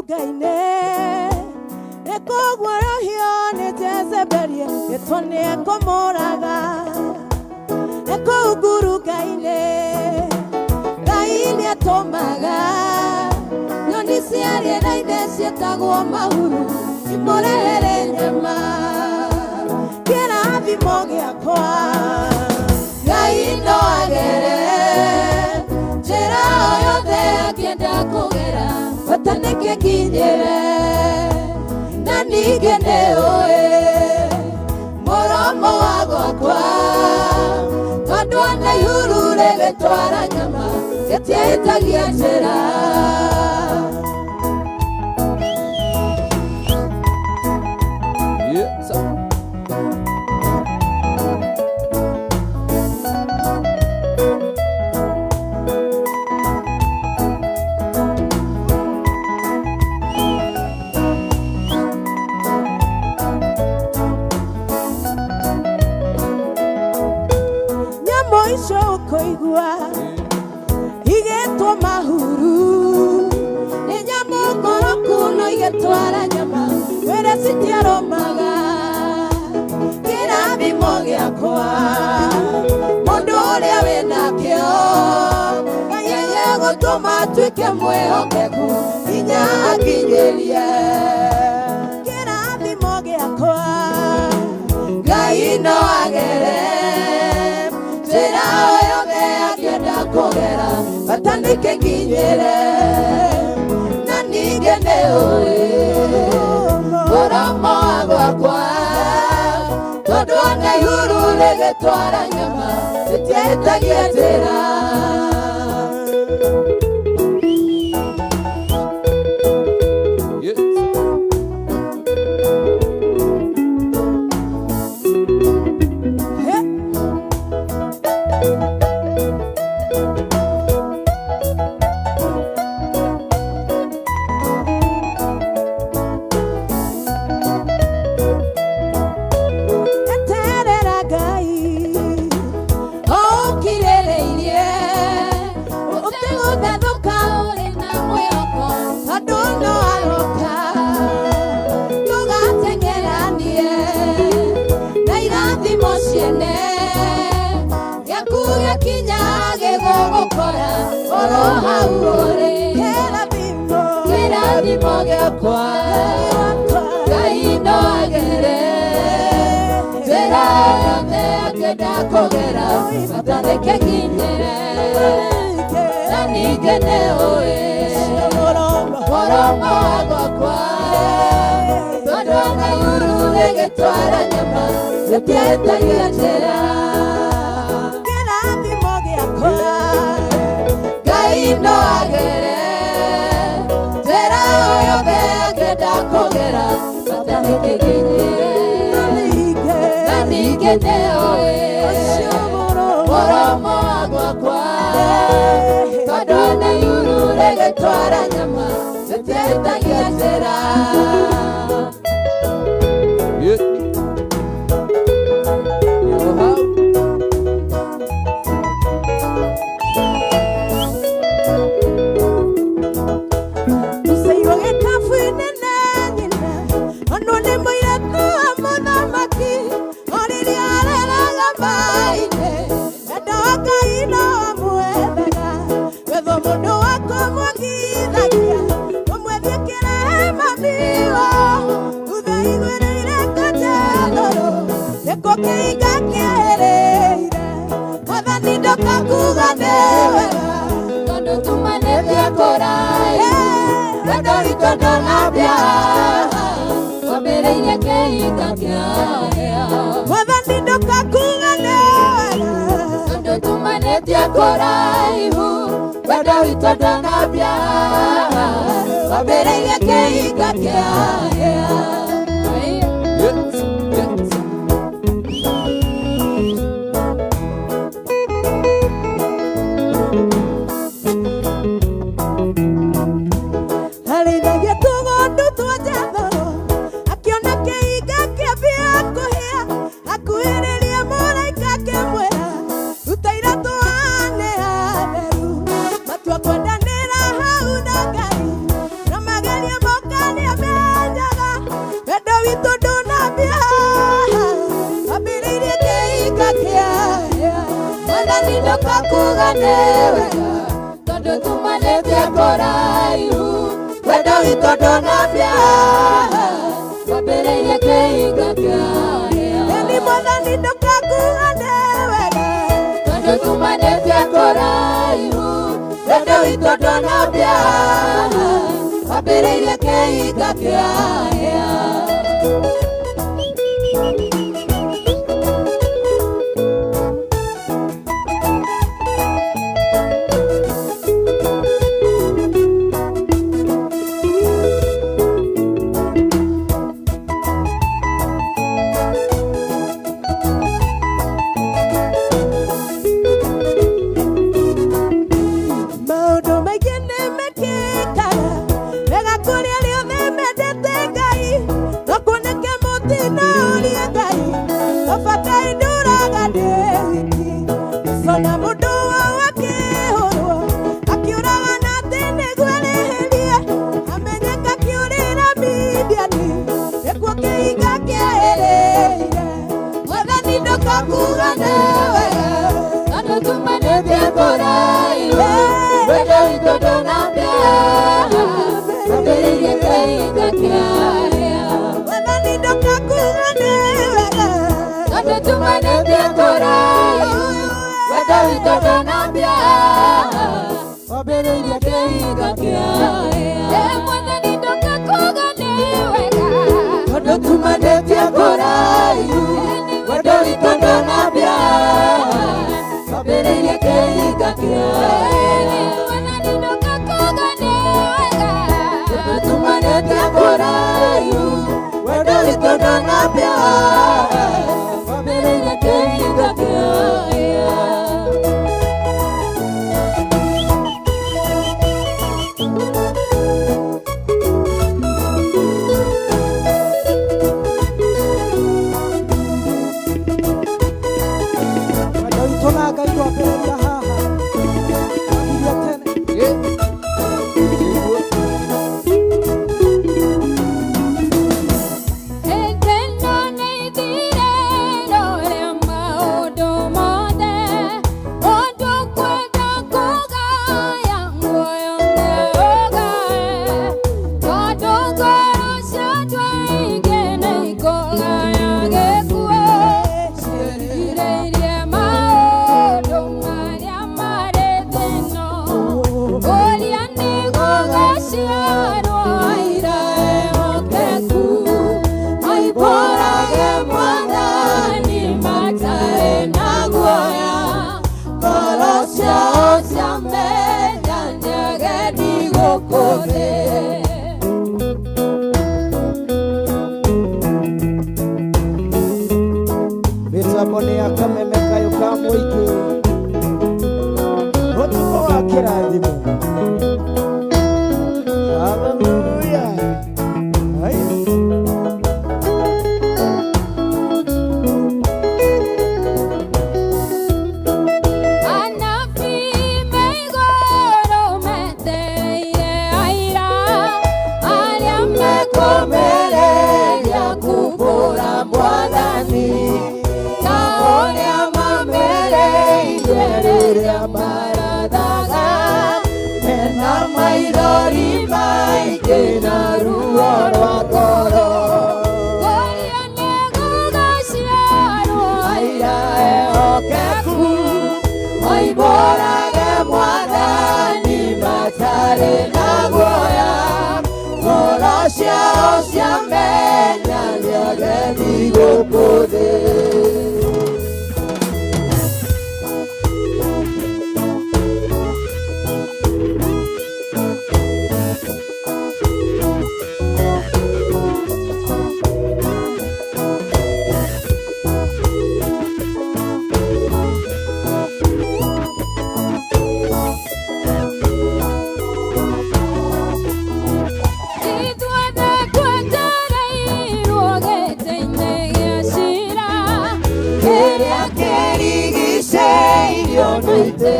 gaine ekogwaro hione Jezebelie etone ekomoraga ekoguru gaine gaine atomaga nyoni ciarie na ine cietagwo mahuru imorere nyama kĩrathimo gĩakwa Ngai no agere njĩra o yothe akĩenda kũgera bata nĩkĩkinyĩre na ningĩ nĩũĩ mũromo wa gwakwa tondũ ona ihuru rĩgĩtwara nyama gĩtiahĩtagia njĩra Koigua igetwo mahuru nĩ nyamũ ngoroku no igetwara nyama wĩra citiaromaga kĩrathimo gĩakwa mũndũ ũrĩa wĩnakĩo Ngai egũtũma atuĩke mwĩhokeku nginya akinyĩrie kĩrathimo gĩakwa Ngai no agere njĩra o yothe akĩenda kũgera bata nĩkĩkinyĩre na ningĩ nĩũĩ mũromo wa gwakwa tondũ ona ihuru rĩgĩtwara nyama rĩtiahĩtagia njĩra kĩrathimo gĩakwa Ngai no agere njĩra yothe akĩenda kũgera bata nĩkĩkinyĩre na ningĩ nĩũĩ mũromo wa gwakwa tondũ ona ihuru rĩgĩtwara nyama rĩtiahĩtagia njĩra kĩrathimo gĩakwa Ngai no agere njĩra o yothe akĩenda kũgera bata nĩkĩkinyĩre na ningĩ nĩũĩ mũromo wa gwakwa tondũ ona ihuru rĩgĩtwara nyama rĩtiahĩtagia njĩra kwenda nera hau na Ngai na mageria kugane wega tondu tumanite kuraihu wendo witũ ndũnambia wambĩrĩirie kĩhinga kĩarĩa eni mwathani ndũkakugane wega tondu tumanite kuraihu wendo witũ ndũnambia wambĩrĩirie kĩhinga kĩarĩa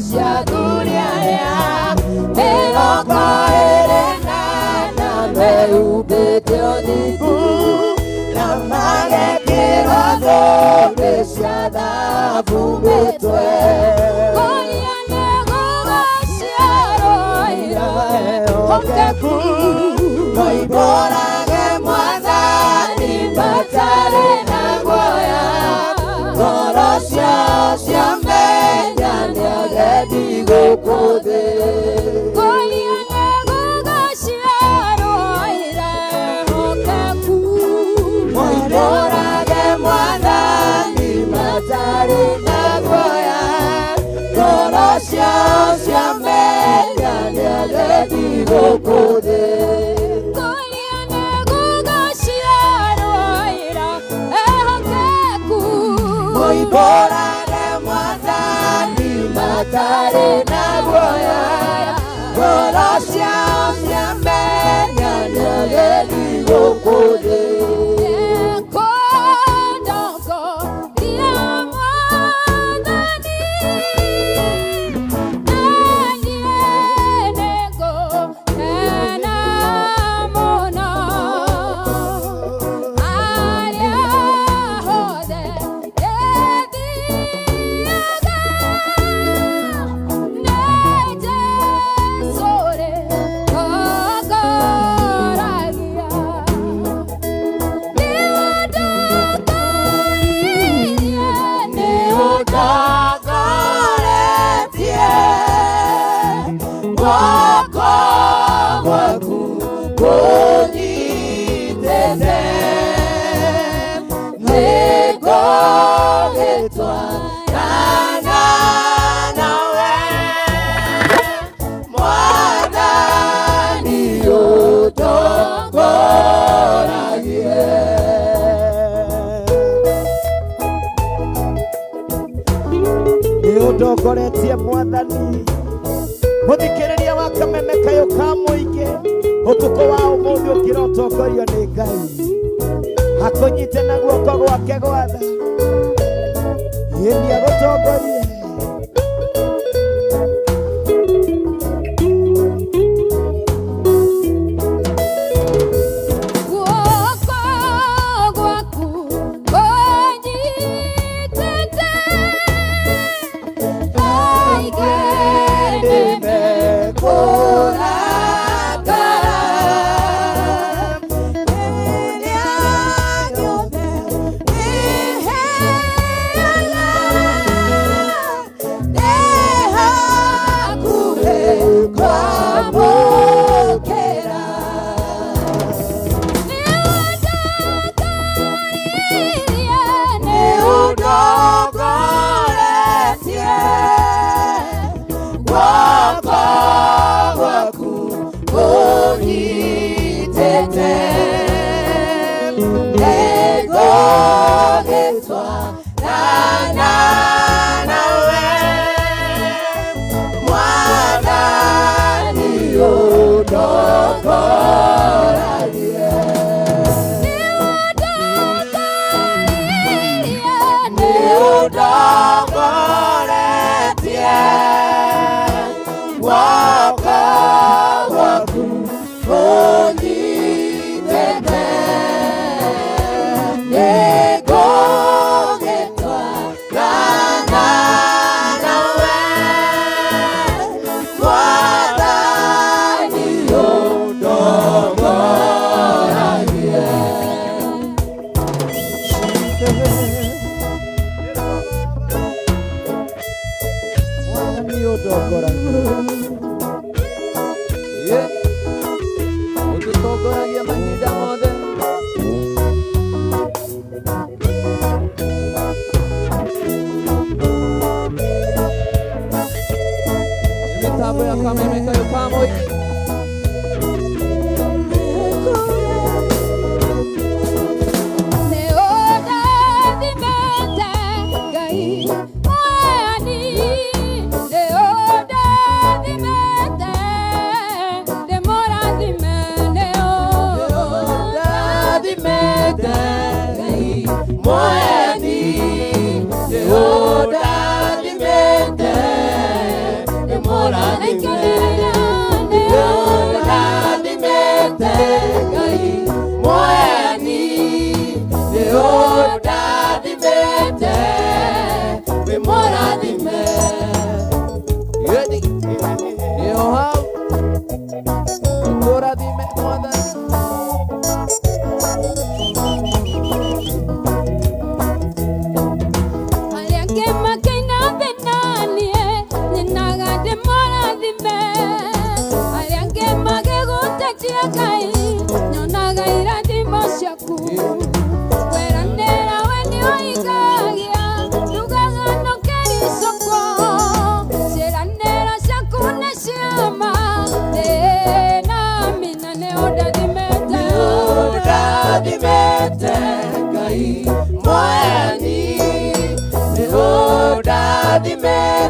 cia dunia ya Merongo erena na meubete oniku Na magekĩrwo thũmbĩ cia thahabu mĩtwe gwaku moimbũrage Mwathani matarĩ na guoya ngoro ciao ciamenya nĩ agendi gũkũ thĩ moimbũrage Mwathani matarĩ na guoya ngoro ciao ciamenya nĩ agendi gũkũ thĩ moimbũrage Mwathani matarĩ na guoya ngoro ciao ciamenya nĩ agendi gũkũ thĩ ndongoretie Mwathani muthikiriria wa kameme kayo ka muingi utuko wa umuthi ukira utongorio ni Ngai akunyite na guoko gwake gwa tha yeni agutongorie tia Ngai nyonaga irathimo ciaku weranĩra we nĩũhingagia ndugaga nũkĩricũkwo ciĩranĩro ciaku nĩ cia ma na mina nĩũndathimĩte Ngai moyani nĩũndathimĩte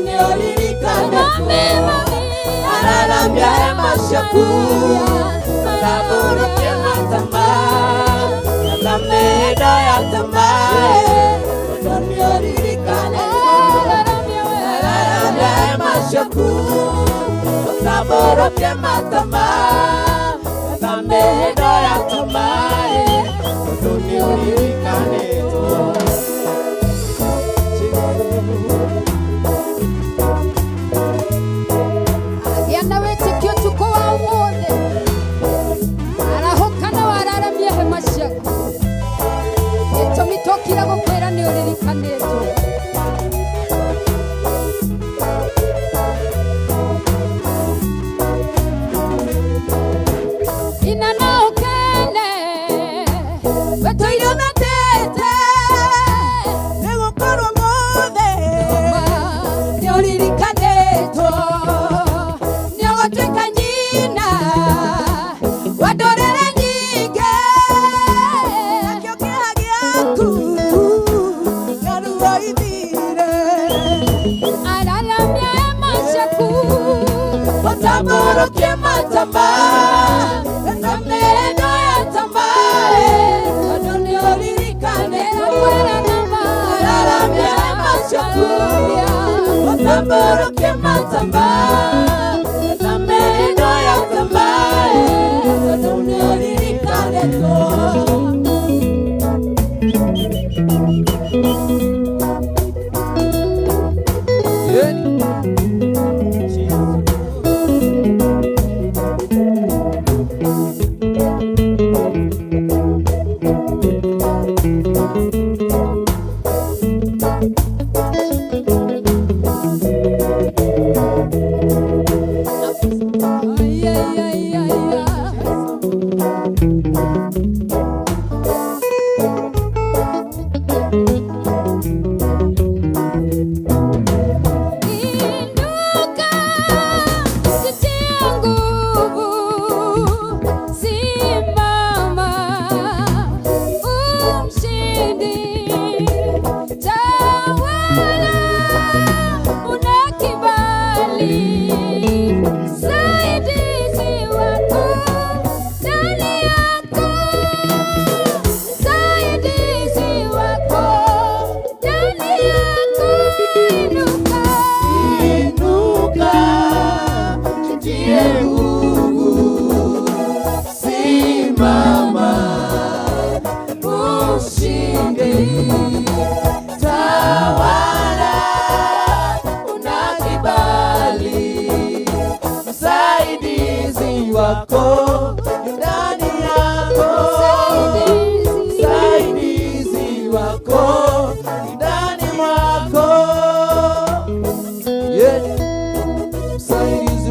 nioririkane araramia hema ciaku matambũrũkie matama thakame ĩno ya tama wendo nioririkane araramia hema ciaku matambũrũkie matama thakame ĩno ya tama wendo nioririkane. Tokira gukwera ni uririkanetwo ina na ukene batoyo matete negukorwo mothe ni uririkanetwo ni ogotwika nyina wadorere nyinge nakio kiha giaku araramia hema ciaku matambũrũkie matama thakame ĩno ya tama tondũ nĩũririkane araramia hema ciaku matambũrũkie matama thakame ĩno ya tama tondũ nĩũririkanetwo.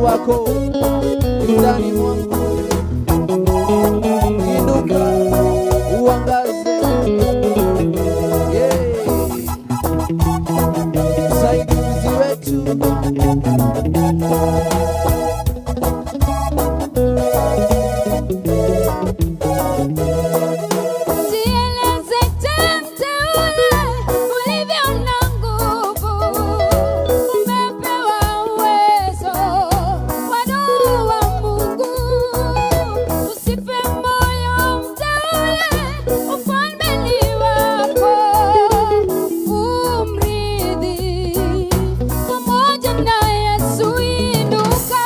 Wako ndani mwangu, inuka uangaze, msaidizi wetu. Pamoja na Yesu inuka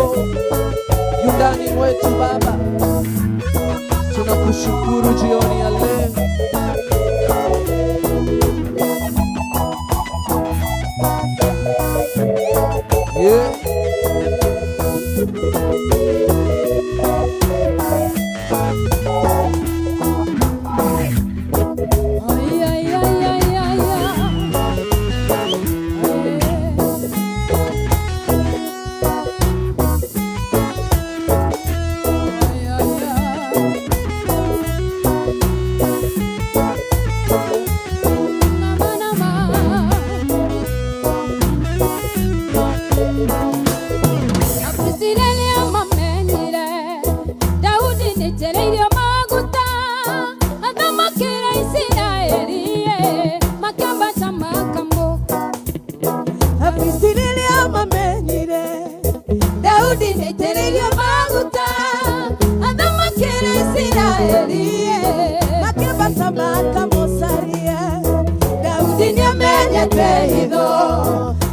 wako yu ndani mwetu Baba, tunakushukuru jioni ya leo. Yeah.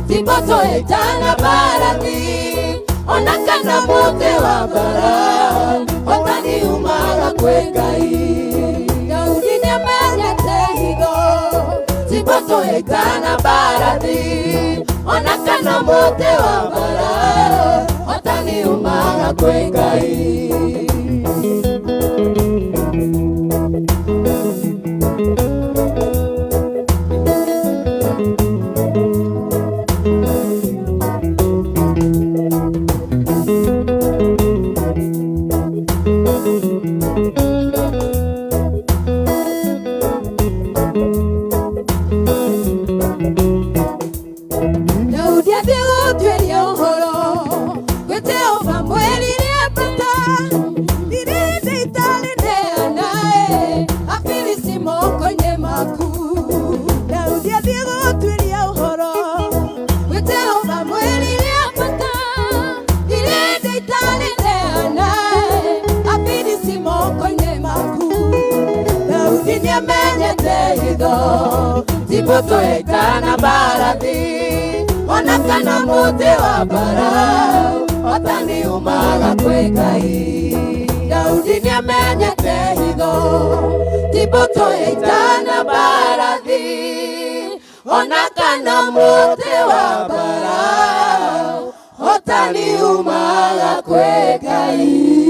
Tipoto etana barati onakana mote wa bara otani umaga kwekai Daudi nyamanya tehido Tipoto etana barati onakana mote wa bara otani umaga kwekai Tipoto etana barati onakana mote wa bara otani umaga kwekai Daudi nyamenyete higo Tipoto etana barati onakana mote wa bara otani umaga kwekai